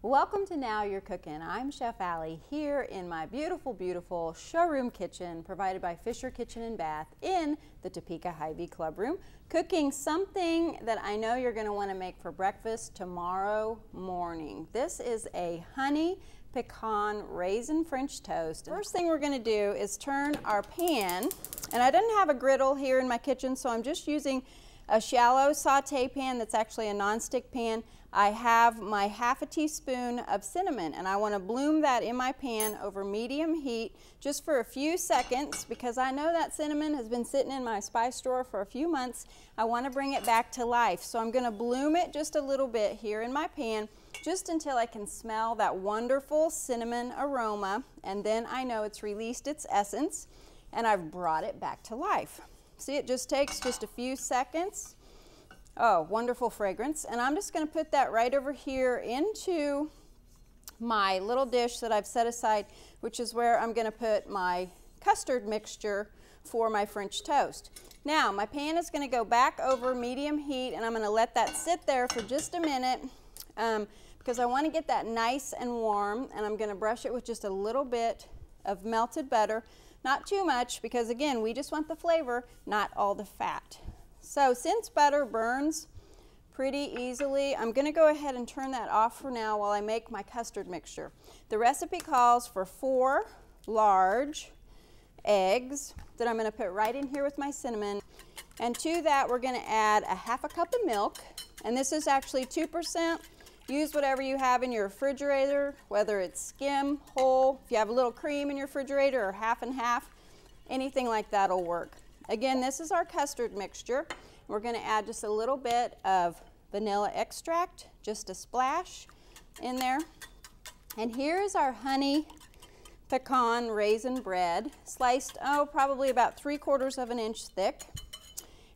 Welcome to Now You're Cooking. I'm Chef Allie here in my beautiful, beautiful showroom kitchen provided by Fisher Kitchen and Bath in the Topeka Hy-Vee Club Room, cooking something that I know you're going to want to make for breakfast tomorrow morning. This is a honey pecan raisin French toast. First thing we're going to do is turn our pan, and I didn't have a griddle here in my kitchen, so I'm just using a shallow saute pan that's actually a nonstick pan. I have my half a teaspoon of cinnamon, and I want to bloom that in my pan over medium heat just for a few seconds because I know that cinnamon has been sitting in my spice drawer for a few months. I want to bring it back to life, so I'm going to bloom it just a little bit here in my pan just until I can smell that wonderful cinnamon aroma, and then I know it's released its essence and I've brought it back to life. See, it just takes just a few seconds. Oh, wonderful fragrance. And I'm just going to put that right over here into my little dish that I've set aside, which is where I'm going to put my custard mixture for my French toast. Now, my pan is going to go back over medium heat, and I'm going to let that sit there for just a minute because I want to get that nice and warm, and I'm going to brush it with just a little bit of melted butter. Not too much because, again, we just want the flavor, not all the fat. So since butter burns pretty easily, I'm going to go ahead and turn that off for now while I make my custard mixture. The recipe calls for 4 large eggs that I'm going to put right in here with my cinnamon. And to that, we're going to add a half a cup of milk. And this is actually 2%. Use whatever you have in your refrigerator, whether it's skim, whole, if you have a little cream in your refrigerator, or half and half, anything like that will work. Again, this is our custard mixture. We're going to add just a little bit of vanilla extract, just a splash in there. And here is our honey pecan raisin bread, sliced, probably about 3/4 of an inch thick.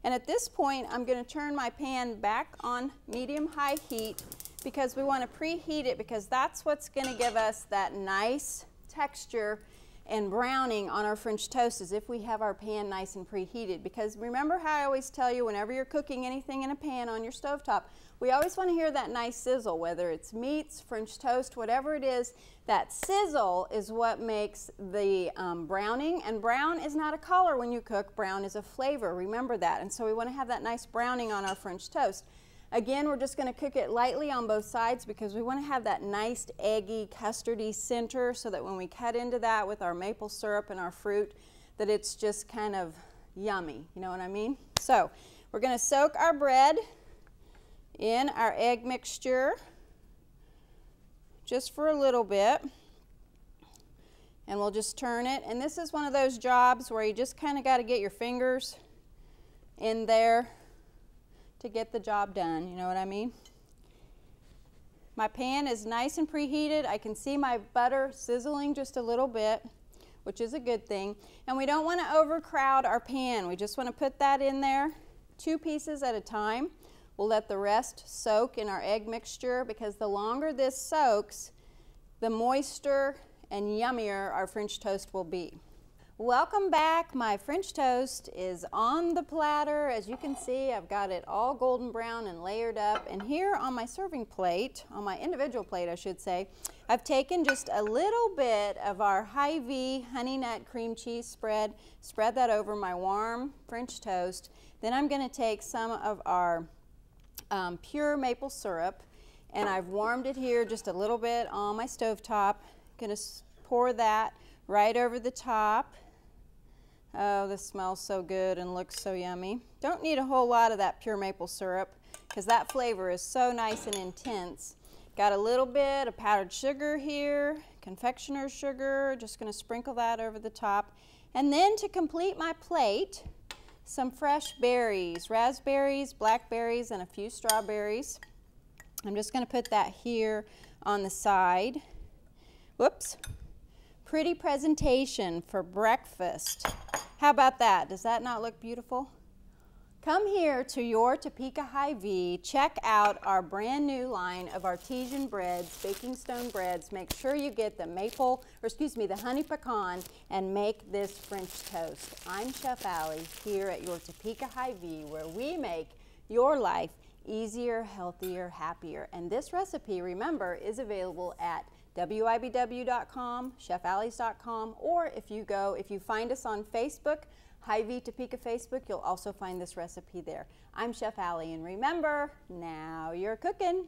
And at this point, I'm going to turn my pan back on medium-high heat because we want to preheat it, because that's what's going to give us that nice texture and browning on our French toast, is if we have our pan nice and preheated. Because remember how I always tell you, whenever you're cooking anything in a pan on your stovetop, we always want to hear that nice sizzle, whether it's meats, French toast, whatever it is. That sizzle is what makes the browning, and brown is not a color when you cook, brown is a flavor, remember that. And so we want to have that nice browning on our French toast. Again, we're just going to cook it lightly on both sides because we want to have that nice eggy, custardy center so that when we cut into that with our maple syrup and our fruit, that it's just kind of yummy, you know what I mean? So we're going to soak our bread in our egg mixture just for a little bit, and we'll just turn it. And this is one of those jobs where you just kind of got to get your fingers in there to get the job done, you know what I mean? My pan is nice and preheated. I can see my butter sizzling just a little bit, which is a good thing. And we don't want to overcrowd our pan. We just want to put that in there 2 pieces at a time. We'll let the rest soak in our egg mixture, because the longer this soaks, the moister and yummier our French toast will be. Welcome back. My French toast is on the platter. As you can see, I've got it all golden brown and layered up. And here on my serving plate, on my individual plate I should say, I've taken just a little bit of our Hy-Vee honey nut cream cheese spread that over my warm French toast. Then I'm going to take some of our pure maple syrup, and I've warmed it here just a little bit on my stovetop. I'm going to pour that right over the top. Oh, this smells so good and looks so yummy. Don't need a whole lot of that pure maple syrup because that flavor is so nice and intense. Got a little bit of powdered sugar here, confectioner's sugar, just going to sprinkle that over the top. And then to complete my plate, some fresh berries, raspberries, blackberries, and a few strawberries. I'm just going to put that here on the side. Whoops. Pretty presentation for breakfast. How about that? Does that not look beautiful? Come here to your Topeka Hy-Vee. Check out our brand new line of artesian breads, baking stone breads. Make sure you get the the honey pecan, and make this French toast. I'm Chef Allie here at your Topeka Hy-Vee, where we make your life easier, healthier, happier. And this recipe, remember, is available at wibw.com, chefallies.com, or if you find us on Facebook, Hy-Vee Topeka Facebook, you'll also find this recipe there. I'm Chef Allie, and remember, now you're cooking.